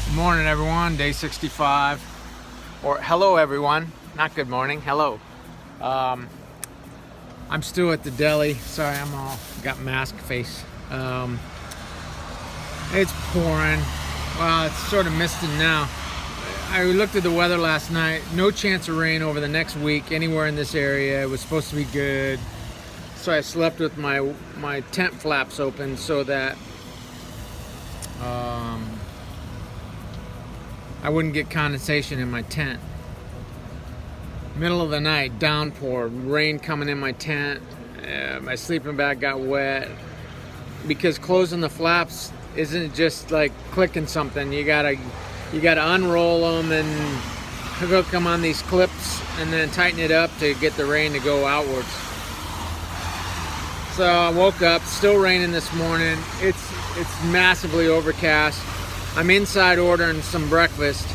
Good morning, everyone. Day 65. Or hello, everyone. Not good morning. Hello. I'm still at the deli. Sorry, I'm all got mask face. It's pouring. Well, it's sort of misting now. I looked at the weather last night. No chance of rain over the next week anywhere in this area. It was supposed to be good. So I slept with my tent flaps open so that I wouldn't get condensation in my tent. Middle of the night, downpour, rain coming in my tent. My sleeping bag got wet. Because closing the flaps isn't just like clicking something. You gotta unroll them and hook them on these clips and then tighten it up to get the rain to go outwards. So I woke up, still raining this morning. It's massively overcast. I'm inside ordering some breakfast,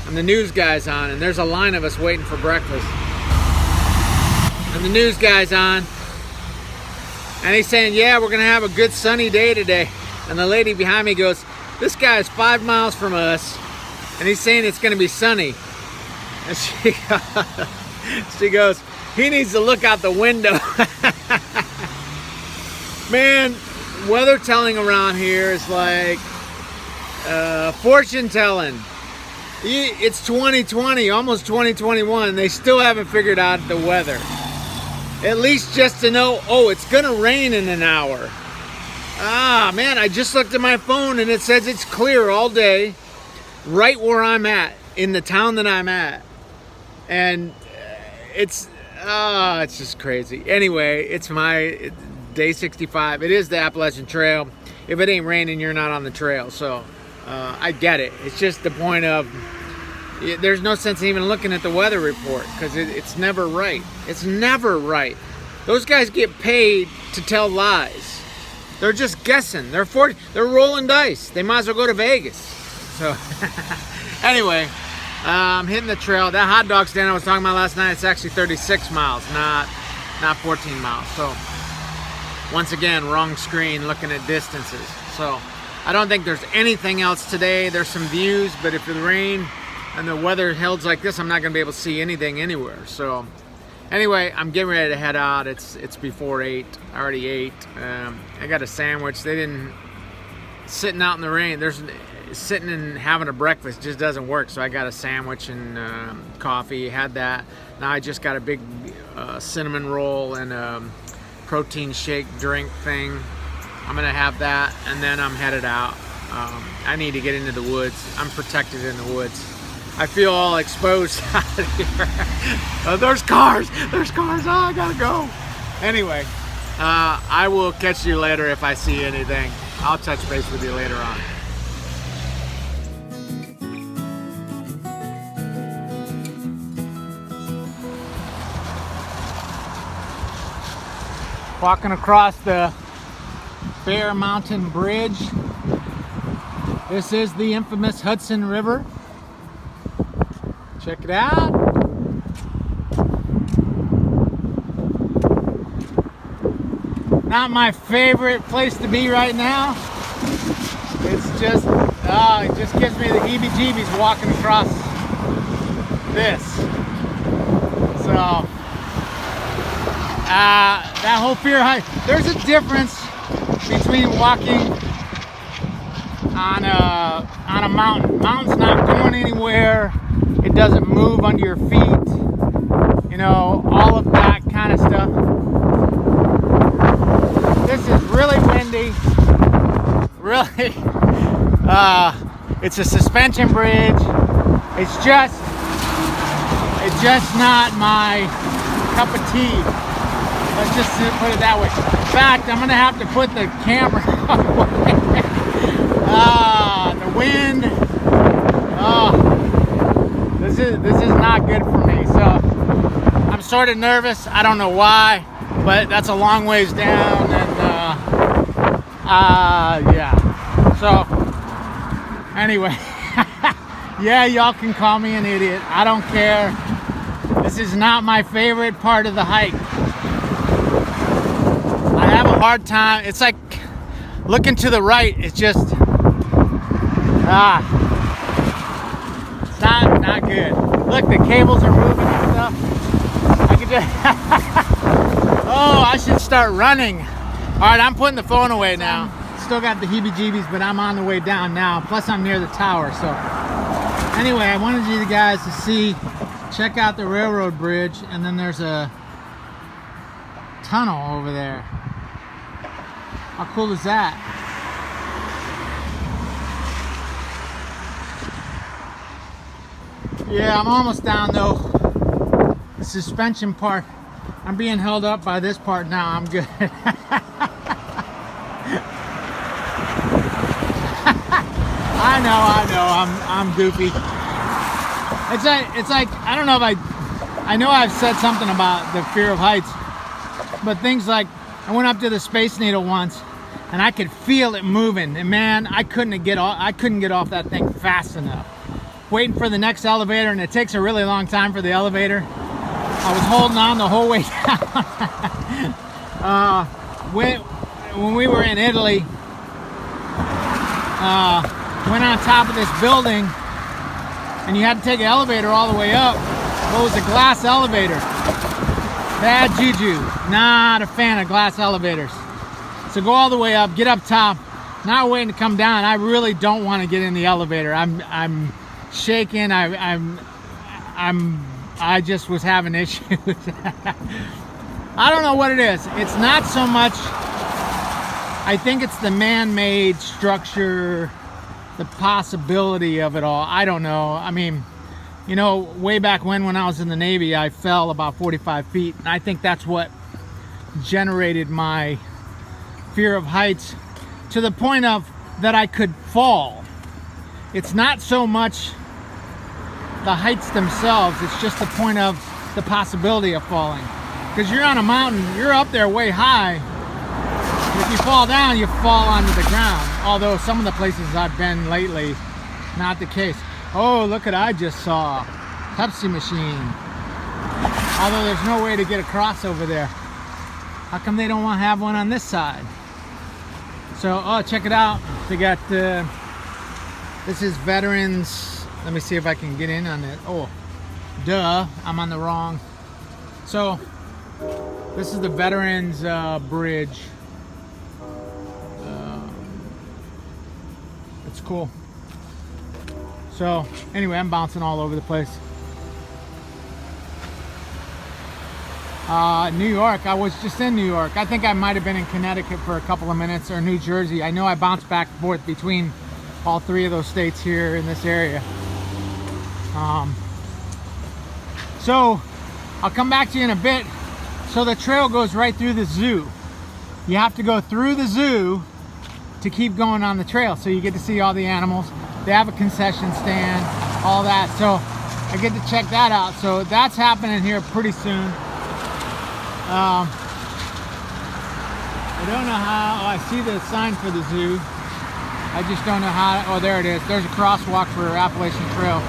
and the news guy's on, and there's a line of us waiting for breakfast. And the news guy's on, and he's saying, yeah, we're gonna have a good sunny day today. And the lady behind me goes, this guy's 5 miles from us, and he's saying it's gonna be sunny. And she goes, he needs to look out the window. Man, weather telling around here is like fortune telling. It's 2020, almost 2021. They still haven't figured out the weather. At least just to know, oh, it's gonna rain in an hour. Ah, man, I just looked at my phone and it says it's clear all day, right where I'm at, in the town that I'm at. And it's just crazy. Anyway, it's my day 65. It is the Appalachian Trail. If it ain't raining, you're not on the trail. So I get it. It's just the point of there's no sense in even looking at the weather report because it's never right. It's never right. Those guys get paid to tell lies. They're just guessing. They're rolling dice. They might as well go to Vegas. So anyway, I'm hitting the trail. That hot dog stand I was talking about last night, it's actually 36 miles, not 14 miles. So once again, wrong screen looking at distances. So I don't think there's anything else today. There's some views, but if the rain and the weather holds like this, I'm not going to be able to see anything anywhere. So anyway, I'm getting ready to head out. It's before 8. I already ate. I got a sandwich. They didn't sitting out in the rain. There's sitting and having a breakfast just doesn't work. So I got a sandwich and coffee. Had that. Now I just got a big cinnamon roll and protein shake drink thing. I'm gonna have that, and then I'm headed out. I need to get into the woods. I'm protected in the woods. I feel all exposed out here. There's cars. Oh, I gotta go. Anyway, I will catch you later if I see anything. I'll touch base with you later on. Walking across the Bear Mountain Bridge. This is the infamous Hudson River. Check it out. Not my favorite place to be right now. It's just, it just gives me the heebie-jeebies walking across this. So, that whole fear hike. There's a difference between walking on a mountain. Mountain's not going anywhere. It doesn't move under your feet. You know, all of that kind of stuff. This is really windy. Really, it's a suspension bridge. It's just not my cup of tea. Let's just put it that way. In fact, I'm gonna have to put the camera away. The wind. This is not good for me. So I'm sort of nervous. I don't know why, but that's a long ways down, and yeah. So anyway, yeah, y'all can call me an idiot. I don't care. This is not my favorite part of the hike. I have a hard time. It's like looking to the right. It's just Ah, it's not good. Look, the cables are moving and stuff. I could just oh, I should start running. All right, I'm putting the phone away now. Still got the heebie-jeebies, but I'm on the way down now. Plus, I'm near the tower. So, anyway, I wanted you guys to see, check out the railroad bridge, and then there's a tunnel over there. How cool is that? Yeah, I'm almost down though. The suspension part, I'm being held up by this part now. I'm good. I know, I'm goofy. It's like I don't know if I know I've said something about the fear of heights, but things like I went up to the Space Needle once and I could feel it moving, and man, I couldn't get off that thing fast enough. Waiting for the next elevator, and it takes a really long time for the elevator. I was holding on the whole way down. When we were in Italy, went on top of this building, and you had to take an elevator all the way up. Well, it was a glass elevator. Bad juju. Not a fan of glass elevators. So go all the way up, get up top. Now waiting to come down. I really don't want to get in the elevator. I'm shaking. I just was having issues. I don't know what it is. It's not so much, I think it's the man-made structure, the possibility of it all. I don't know. I mean, you know, way back when I was in the Navy, I fell about 45 feet, and I think that's what generated my fear of heights, to the point of that I could fall. It's not so much the heights themselves, it's just the point of the possibility of falling. Because you're on a mountain, you're up there way high. If you fall down, you fall onto the ground. Although some of the places I've been lately, not the case. Oh, look what I just saw. Pepsi machine. Although there's no way to get across over there. How come they don't want to have one on this side? So, oh, check it out. They got, this is Veterans. Let me see if I can get in on it. Oh, duh, I'm on the wrong. So, this is the Veterans Bridge. It's cool. So, anyway, I'm bouncing all over the place. New York, I was just in New York. I think I might have been in Connecticut for a couple of minutes, or New Jersey. I know I bounced back and forth between all three of those states here in this area. So I'll come back to you in a bit. So the trail goes right through the zoo. You have to go through the zoo to keep going on the trail, so you get to see all the animals. They have a concession stand, all that, so I get to check that out. So that's happening here pretty soon. I don't know how. Oh, I see the sign for the zoo. I just don't know how. Oh, there it is. There's a crosswalk for Appalachian Trail.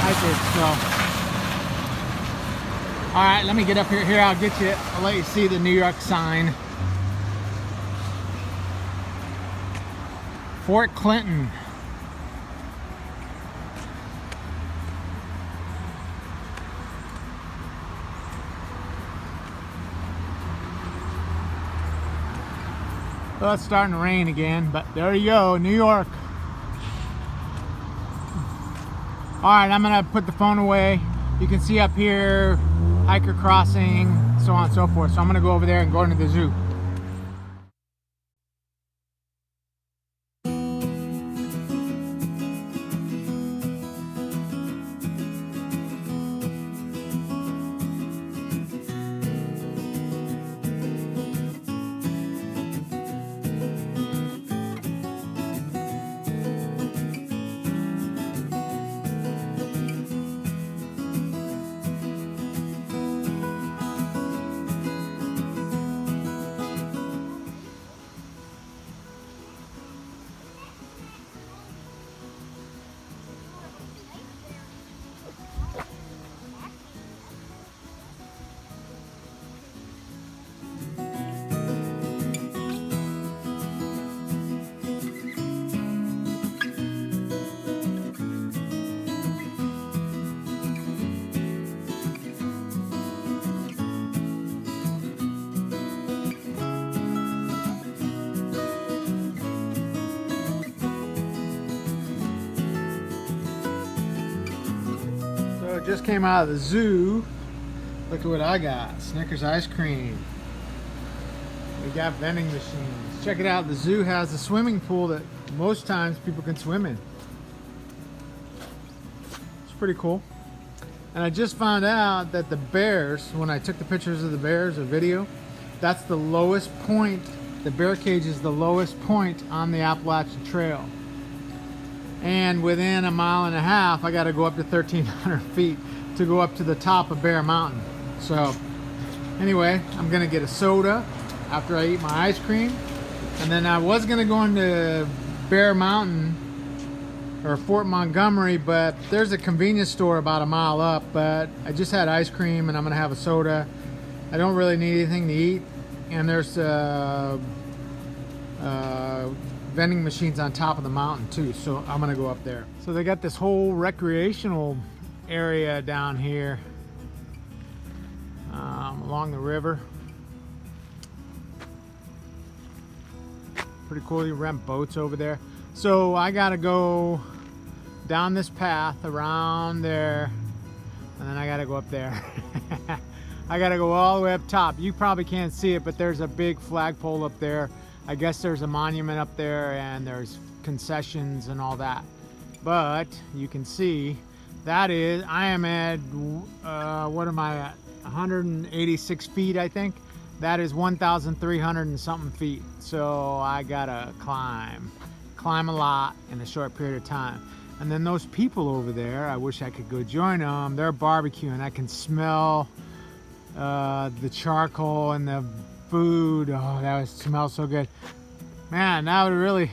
Right there. So, all right, let me get up here. Here, I'll get you. I'll let you see the New York sign. Fort Clinton. Well, it's starting to rain again, but there you go, New York. All right, I'm gonna put the phone away. You can see up here, hiker crossing, so on and so forth. So I'm gonna go over there and go into the zoo. just came out of the zoo. Look at what I got. Snickers ice cream. We got vending machines. Check it out. The zoo has a swimming pool that most times people can swim in. It's pretty cool. And I just found out that the bears, when I took the pictures of the bears, a video, that's the lowest point. The bear cage is the lowest point on the Appalachian Trail. And within a mile and a half, I got to go up to 1,300 feet to go up to the top of Bear Mountain. So anyway, I'm going to get a soda after I eat my ice cream. And then I was going to go into Bear Mountain or Fort Montgomery, but there's a convenience store about a mile up. But I just had ice cream and I'm going to have a soda. I don't really need anything to eat. And there's vending machines on top of the mountain too, so I'm gonna go up there. So they got this whole recreational area down here along the river. Pretty cool. You rent boats over there. So I gotta go down this path around there, and then I gotta go up there. I gotta go all the way up top. You probably can't see it, but there's a big flagpole up there. I guess there's a monument up there and there's concessions and all that. But you can see that is, I am at, what am I at? 186 feet, I think. That is 1,300 and something feet. So I gotta climb a lot in a short period of time. And then those people over there, I wish I could go join them. They're barbecuing. I can smell the charcoal and the food. Oh, that would smell so good, man. That would really,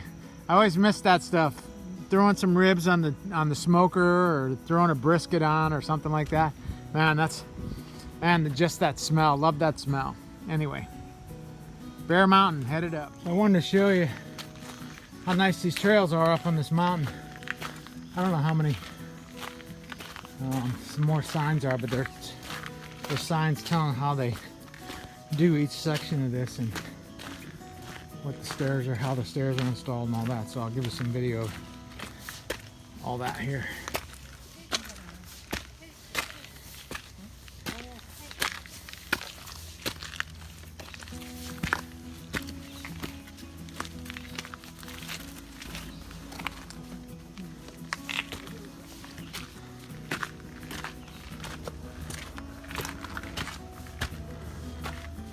I always miss that stuff. Throwing some ribs on the smoker, or throwing a brisket on, or something like that, man. And just that smell, love that smell. Anyway, Bear Mountain headed up. I wanted to show you how nice these trails are up on this mountain. I don't know how many some more signs are, but there's signs telling how they do each section of this and what the stairs are, how the stairs are installed and all that. So I'll give you some video of all that here.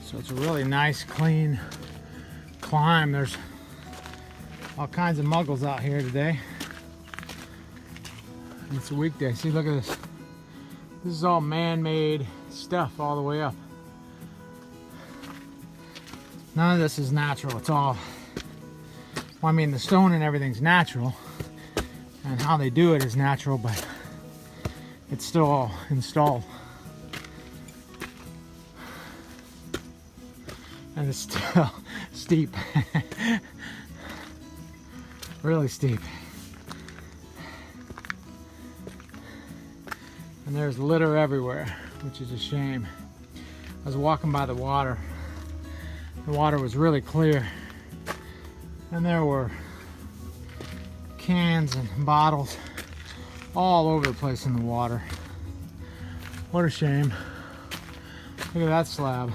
So it's a really nice, clean climb. There's all kinds of muggles out here today. And it's a weekday. See, look at this. This is all man-made stuff all the way up. None of this is natural. It's all, well, I mean, the stone and everything's natural, and how they do it is natural, but it's still all installed. And it's still steep. Really steep. And there's litter everywhere, which is a shame. I was walking by the water. The water was really clear. And there were cans and bottles all over the place in the water. What a shame. Look at that slab.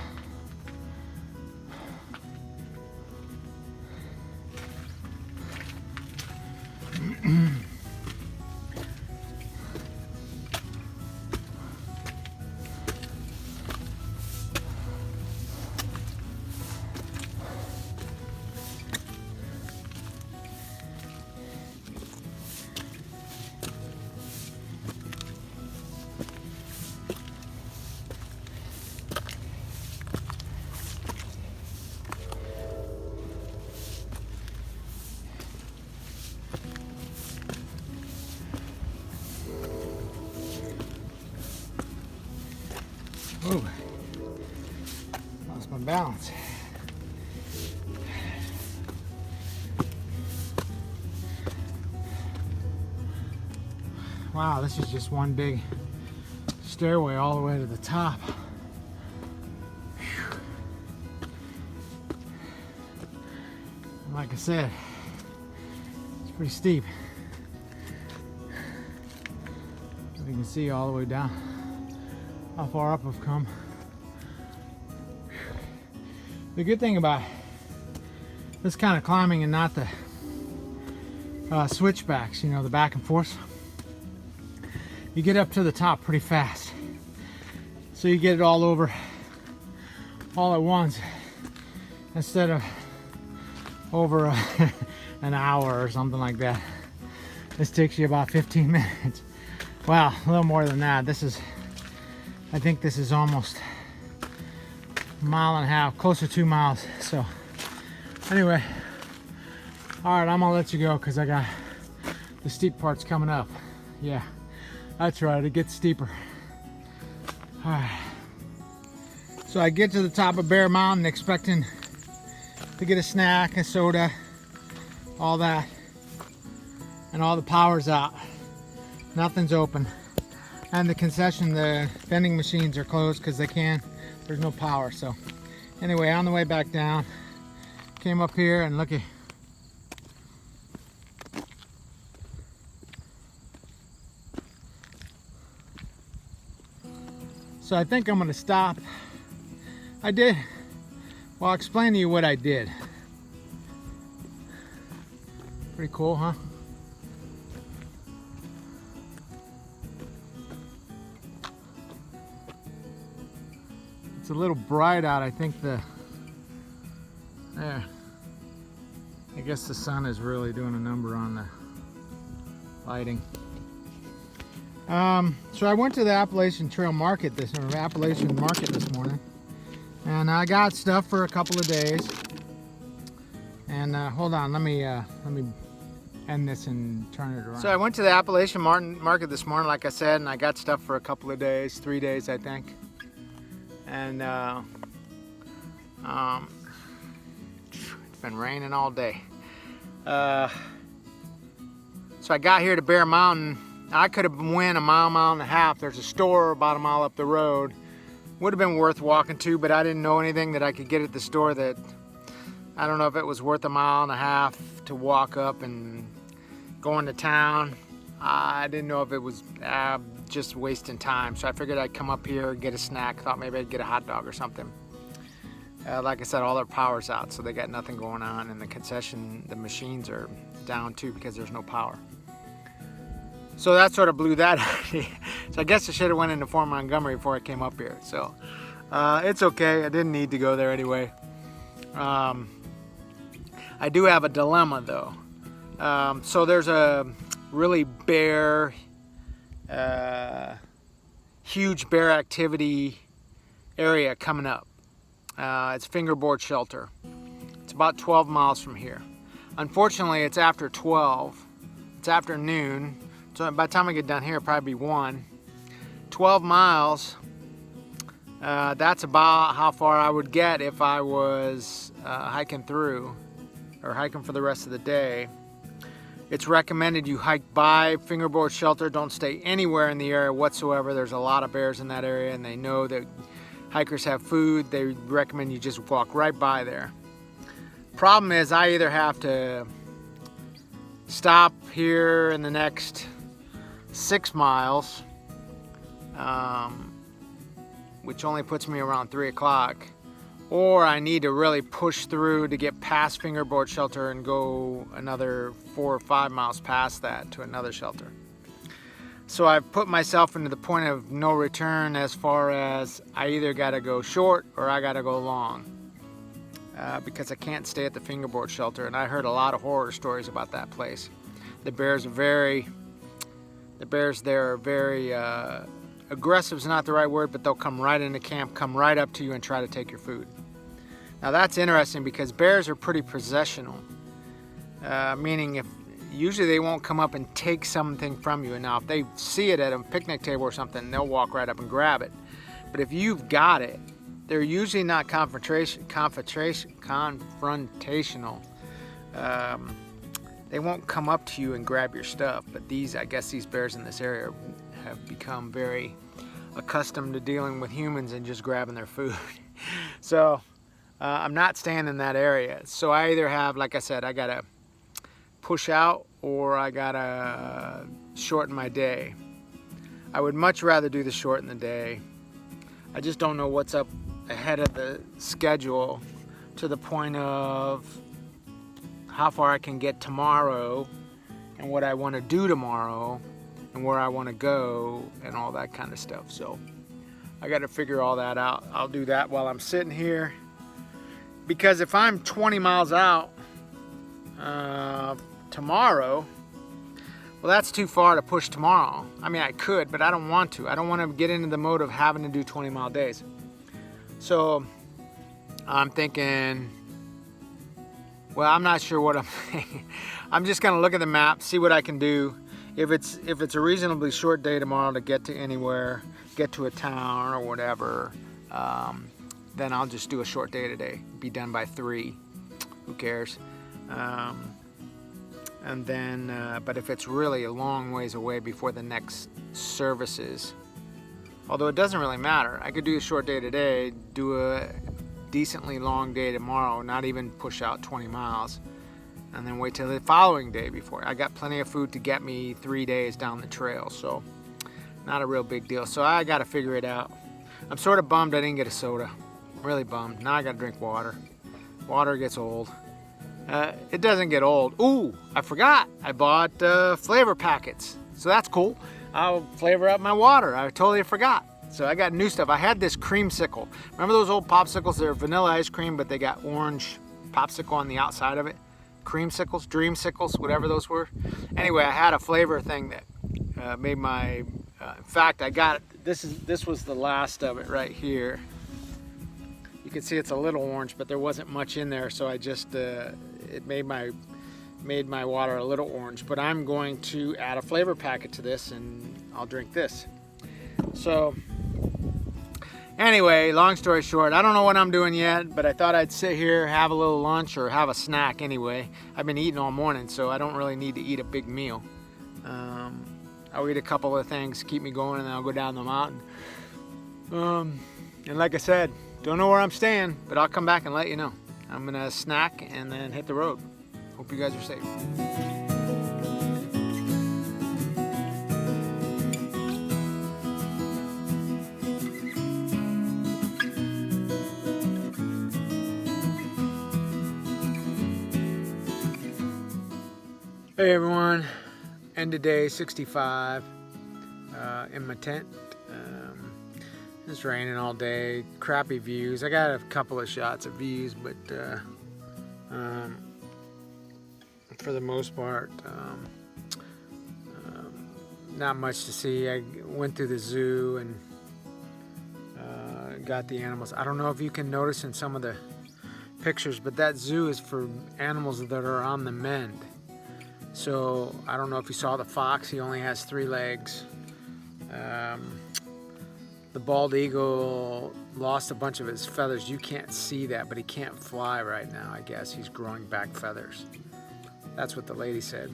Ooh, lost my balance. Wow, this is just one big stairway all the way to the top. Whew. Like I said, it's pretty steep. Look You can see all the way down how far up I've come. The good thing about this kind of climbing and not the switchbacks, you know, the back and forth, you get up to the top pretty fast. So you get it all over all at once instead of over an hour or something like that. This takes you about 15 minutes. Wow, a little more than that. I think this is almost a mile and a half, close to 2 miles. So anyway, all right, I'm gonna let you go because I got the steep parts coming up. Yeah, that's right, it gets steeper. All right, so I get to the top of Bear Mountain expecting to get a snack, a soda, all that, and all the power's out. Nothing's open, and the vending machines are closed because there's no power. So anyway, on the way back down, came up here and looky. So I think I'm gonna stop. I'll explain to you what I did. Pretty cool, huh? It's a little bright out. I think there. I guess the sun is really doing a number on the lighting. So I went to the Appalachian Trail market this morning, and I got stuff for a couple of days. And hold on, let me end this and turn it around. So I went to the Appalachian market this morning, like I said, and I got stuff for a couple of days, 3 days, I think. And it's been raining all day. So I got here to Bear Mountain. I could have went a mile and a half. There's a store about a mile up the road. Would have been worth walking to, but I didn't know anything that I could get at the store that, I don't know if it was worth a mile and a half to walk up and go into town. I didn't know if it was just wasting time. So I figured I'd come up here, get a snack. Thought maybe I'd get a hot dog or something. Like I said, all their power's out, so they got nothing going on, and the machines are down too because there's no power. So that sort of blew that idea. So I guess I should have went into Fort Montgomery before I came up here. So it's okay. I didn't need to go there anyway. I do have a dilemma though. So there's a really huge bear activity area coming up. It's fingerboard shelter. It's about 12 miles from here. Unfortunately, it's after 12. It's afternoon. So by the time I get down here, it'll probably be 1. 12 miles, that's about how far I would get if I was hiking through, or hiking for the rest of the day. It's recommended you hike by fingerboard shelter. Don't stay anywhere in the area whatsoever. There's a lot of bears in that area, and they know that hikers have food. They recommend you just walk right by there. Problem is, I either have to stop here in the next 6 miles, which only puts me around 3 o'clock, or I need to really push through to get past fingerboard shelter and go another 4 or 5 miles past that to another shelter. So I've put myself into the point of no return as far as I either got to go short or I got to go long, because I can't stay at the fingerboard shelter. And I heard a lot of horror stories about that place. The bears there are very aggressive is not the right word, but they'll come right into camp, come right up to you and try to take your food. Now that's interesting because bears are pretty possessional, meaning usually they won't come up and take something from you. And now if they see it at a picnic table or something, they'll walk right up and grab it. But if you've got it, they're usually not confrontational. They won't come up to you and grab your stuff. But I guess these bears in this area have become very accustomed to dealing with humans and just grabbing their food. So I'm not staying in that area. So I either have, like I said, I gotta push out or I gotta shorten my day. I would much rather do the short in the day. I just don't know what's up ahead of the schedule to the point of how far I can get tomorrow and what I want to do tomorrow and where I want to go and all that kind of stuff. So I got to figure all that out. I'll do that while I'm sitting here, because if I'm 20 miles out tomorrow, well, that's too far to push tomorrow. I mean, I could, but I don't want to. I don't want to get into the mode of having to do 20-mile days. So I'm thinking, well, I'm not sure what I'm thinking. I'm just gonna look at the map, see what I can do. If it's a reasonably short day tomorrow to get to anywhere, get to a town or whatever, then I'll just do a short day today. Be done by 3. Who cares? And then, but if it's really a long ways away before the next services, although it doesn't really matter, I could do a short day today, do a decently long day tomorrow, not even push out 20 miles, and then wait till the following day before. I got plenty of food to get me 3 days down the trail, so not a real big deal. So I got to figure it out. I'm sort of bummed I didn't get a soda. I'm really bummed. Now I got to drink water. Water gets old. It doesn't get old. Ooh, I forgot. I bought flavor packets. So that's cool. I'll flavor up my water. I totally forgot. So I got new stuff. I had this creamsicle. Remember those old popsicles? They're vanilla ice cream, but they got orange popsicle on the outside of it. Creamsicles, dreamsicles, whatever those were. Anyway, I had a flavor thing that made my... in fact, I got it. This was the last of it right here. You can see it's a little orange, but there wasn't much in there, so I just it made my water a little orange. But I'm going to add a flavor packet to this, and I'll drink this. So anyway, long story short, I don't know what I'm doing yet, but I thought I'd sit here, have a little lunch, or have a snack anyway. I've been eating all morning, so I don't really need to eat a big meal. I'll eat a couple of things, keep me going, and then I'll go down the mountain. And like I said, don't know where I'm staying, but I'll come back and let you know. I'm gonna snack and then hit the road. Hope you guys are safe. Hey everyone, end of day 65 in my tent. It's raining all day, crappy views. I got a couple of shots of views, but for the most part, not much to see. I went through the zoo and got the animals. I don't know if you can notice in some of the pictures, but that zoo is for animals that are on the mend. So I don't know if you saw the fox, he only has 3 legs. The bald eagle lost a bunch of his feathers. You can't see that, but he can't fly right now, I guess. He's growing back feathers. That's what the lady said.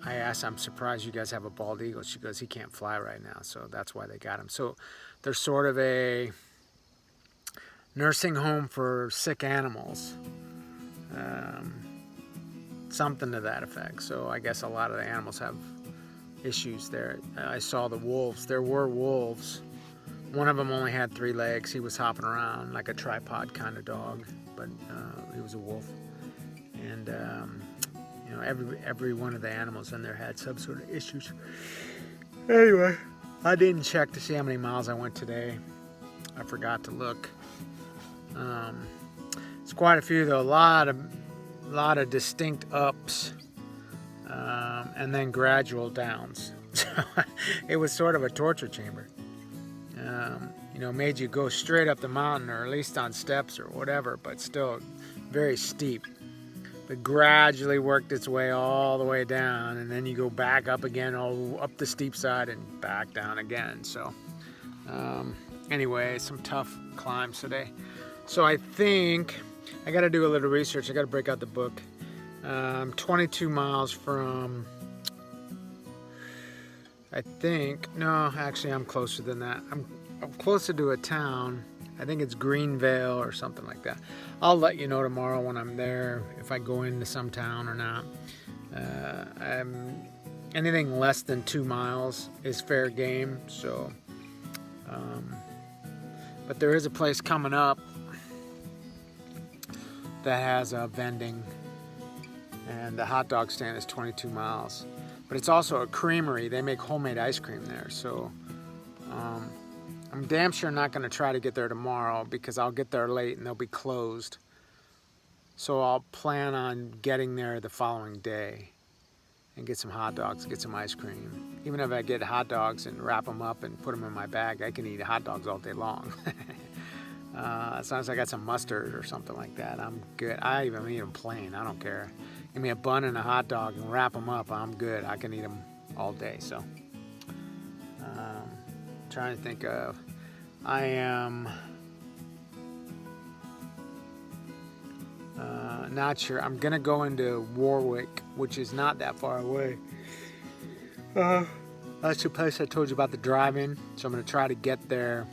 I asked, I'm surprised you guys have a bald eagle. She goes, he can't fly right now, so that's why they got him. So they're sort of a nursing home for sick animals. Something to that effect. So I guess a lot of the animals have issues there. I saw the wolves. There were wolves. One of them only had 3 legs. He was hopping around like a tripod kind of dog, but he was a wolf. And you know, every one of the animals in there had some sort of issues. Anyway, I didn't check to see how many miles I went today. I forgot to look. It's quite a few though. A lot of distinct ups. And then gradual downs. So it was sort of a torture chamber. You know, made you go straight up the mountain, or at least on steps or whatever, but still very steep. But gradually worked its way all the way down, and then you go back up again, all up the steep side and back down again. So anyway, some tough climbs today. So I think I got to do a little research. I got to break out the book. 22 miles from, I think, no, actually I'm closer than that. I'm closer to a town. I think it's Greenvale or something like that. I'll let you know tomorrow when I'm there if I go into some town or not. anything less than 2 miles is fair game. So, but there is a place coming up that has a vending, and the hot dog stand is 22 miles. But it's also a creamery. They make homemade ice cream there. So I'm damn sure not going to try to get there tomorrow because I'll get there late and they'll be closed. So I'll plan on getting there the following day and get some hot dogs, get some ice cream. Even if I get hot dogs and wrap them up and put them in my bag, I can eat hot dogs all day long. As long as I got some mustard or something like that, I'm good. I even eat them plain, I don't care. Give me a bun and a hot dog and wrap them up, I'm good. I can eat them all day. So trying to think of, I am not sure. I'm gonna go into Warwick, which is not that far away. That's the place I told you about the drive-in. So I'm gonna try to get there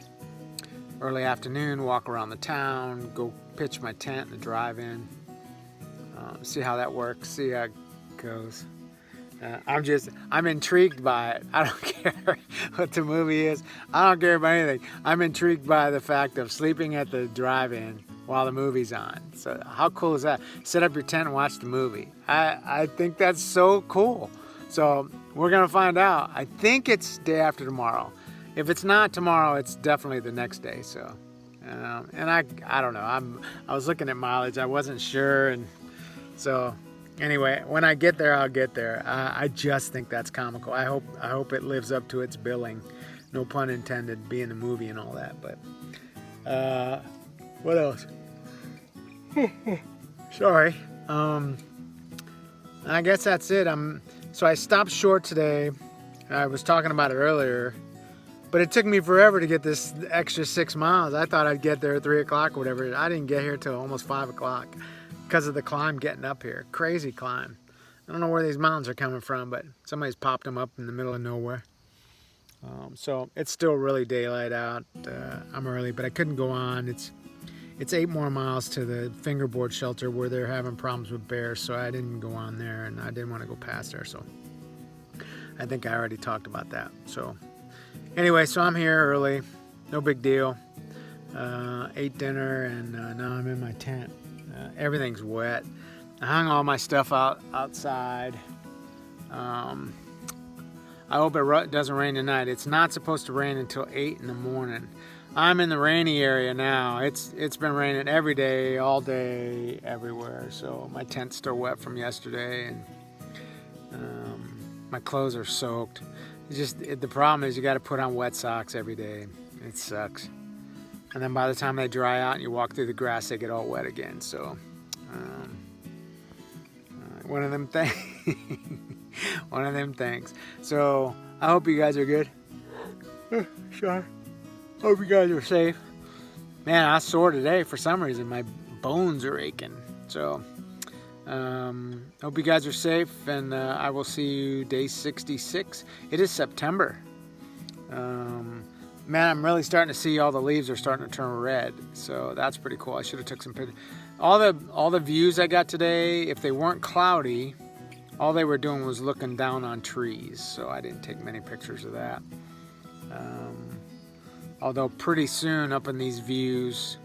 early afternoon, walk around the town, go pitch my tent in the drive-in, see how that works, see how it goes. I'm intrigued by it. I don't care what the movie is. I don't care about anything. I'm intrigued by the fact of sleeping at the drive-in while the movie's on. So how cool is that? Set up your tent and watch the movie. I think that's so cool. So we're gonna find out. I think it's day after tomorrow. If it's not tomorrow, it's definitely the next day. So, and I don't know. I was looking at mileage. I wasn't sure, and so. Anyway, when I get there, I'll get there. I just think that's comical. I hope it lives up to its billing. No pun intended, being the movie and all that. But what else? Sorry. I guess that's it. So I stopped short today. I was talking about it earlier, but it took me forever to get this extra 6 miles. I thought I'd get there at 3 o'clock or whatever. I didn't get here till almost 5 o'clock. Because of the climb getting up here. Crazy climb. I don't know where these mountains are coming from, but somebody's popped them up in the middle of nowhere. So it's still really daylight out. I'm early, but I couldn't go on. It's 8 more miles to the fingerboard shelter where they're having problems with bears, so I didn't go on there, and I didn't want to go past there. So I think I already talked about that. So anyway, so I'm here early. No big deal. Ate dinner, and now I'm in my tent. Everything's wet. I hung all my stuff outside. I hope it doesn't rain tonight. It's not supposed to rain until 8 in the morning. I'm in the rainy area now. It's been raining every day, all day, everywhere. So my tent's still wet from yesterday, and my clothes are soaked. The problem is you got to put on wet socks every day. It sucks. And then by the time they dry out and you walk through the grass, they get all wet again. So, one of them things. One of them things. So, I hope you guys are good. Sure. Hope you guys are safe. Man, I was sore today for some reason. My bones are aching. So, hope you guys are safe. And I will see you day 66. It is September. Man, I'm really starting to see all the leaves are starting to turn red, so that's pretty cool. I should have took some pictures. All the views I got today, if they weren't cloudy, all they were doing was looking down on trees, so I didn't take many pictures of that. Although pretty soon up in these views,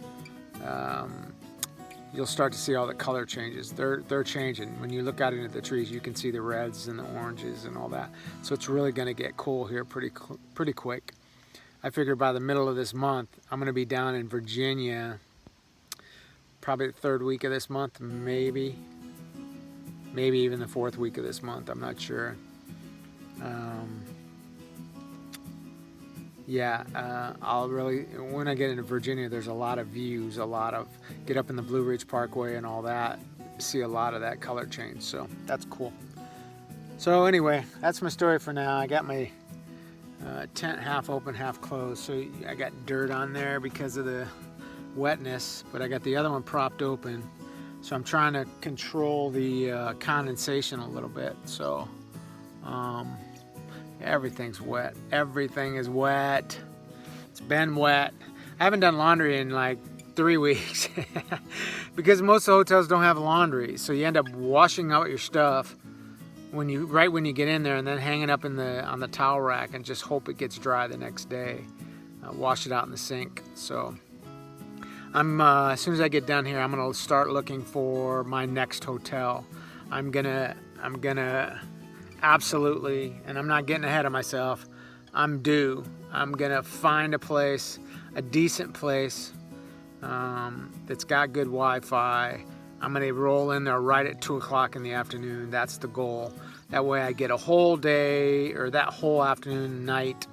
you'll start to see all the color changes. They're changing. When you look out into the trees, you can see the reds and the oranges and all that. So it's really going to get cool here pretty quick. I figure by the middle of this month, I'm going to be down in Virginia, probably the 3rd week of this month, maybe even the 4th week of this month. I'm not sure. When I get into Virginia, there's a lot of views, get up in the Blue Ridge Parkway and all that, see a lot of that color change. So that's cool. So anyway, that's my story for now. I got my tent half open, half closed, so I got dirt on there because of the wetness, but I got the other one propped open, so I'm trying to control the condensation a little bit. So everything's wet. Everything is wet. It's been wet. I haven't done laundry in like 3 weeks because most hotels don't have laundry, so you end up washing out your stuff right when you get in there, and then hang it up on the towel rack and just hope it gets dry the next day. Wash it out in the sink. So I'm as soon as I get done here, I'm gonna start looking for my next hotel. I'm gonna absolutely, and I'm not getting ahead of myself, I'm gonna find a place, a decent place that's got good Wi-Fi. I'm gonna roll in there right at 2 o'clock in the afternoon. That's the goal. That way I get a whole day, or that whole afternoon, night.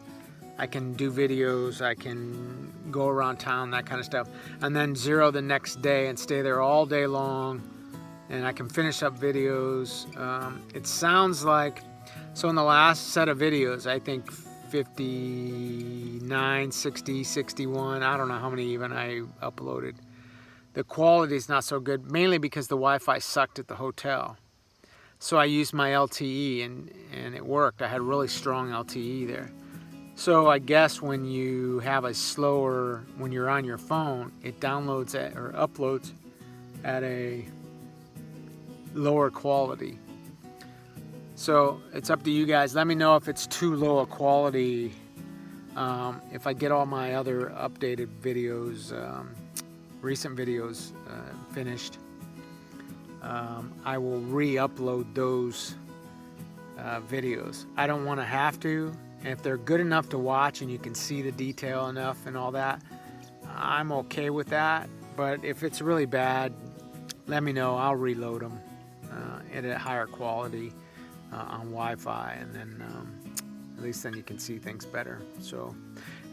I can do videos, I can go around town, that kind of stuff, and then zero the next day and stay there all day long, and I can finish up videos. It sounds like, so in the last set of videos, I think 59, 60, 61, I don't know how many even I uploaded. The quality is not so good, mainly because the Wi-Fi sucked at the hotel. So I used my LTE and it worked. I had really strong LTE there. So I guess when you have a slower, when you're on your phone, it downloads at, or uploads at a lower quality. So it's up to you guys. Let me know if it's too low a quality. If I get all my other updated videos, recent videos finished, I will re-upload those videos. I don't want to have to. And if they're good enough to watch and you can see the detail enough and all that, I'm okay with that. But if it's really bad, let me know. I'll reload them at a higher quality on Wi-Fi, and then at least then you can see things better. So,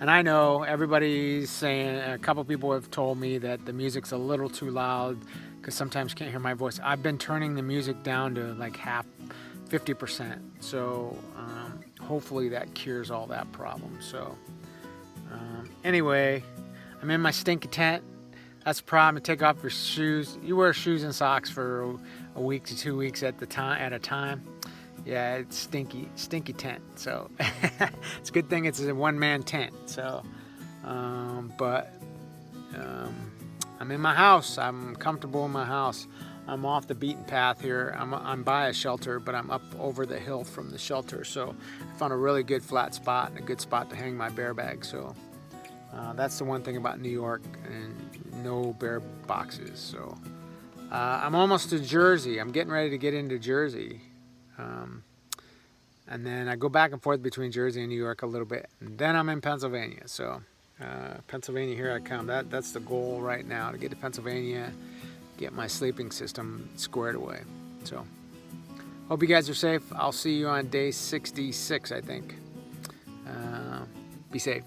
and I know everybody's saying, a couple people have told me that the music's a little too loud because sometimes can't hear my voice. I've been turning the music down to like 50%. So hopefully that cures all that problem. So anyway, I'm in my stinky tent. That's the problem. You take off your shoes. You wear shoes and socks for a week to 2 weeks at a time. Yeah, it's stinky tent. So it's a good thing it's a one-man tent. So, but I'm in my house. I'm comfortable in my house. I'm off the beaten path here. I'm by a shelter, but I'm up over the hill from the shelter. So I found a really good flat spot and a good spot to hang my bear bag. So that's the one thing about New York, and no bear boxes. So I'm almost to Jersey. I'm getting ready to get into Jersey. And then I go back and forth between Jersey and New York a little bit. And then I'm in Pennsylvania. So Pennsylvania, here I come. That's the goal right now, to get to Pennsylvania, get my sleeping system squared away. So hope you guys are safe. I'll see you on day 66, I think. Be safe.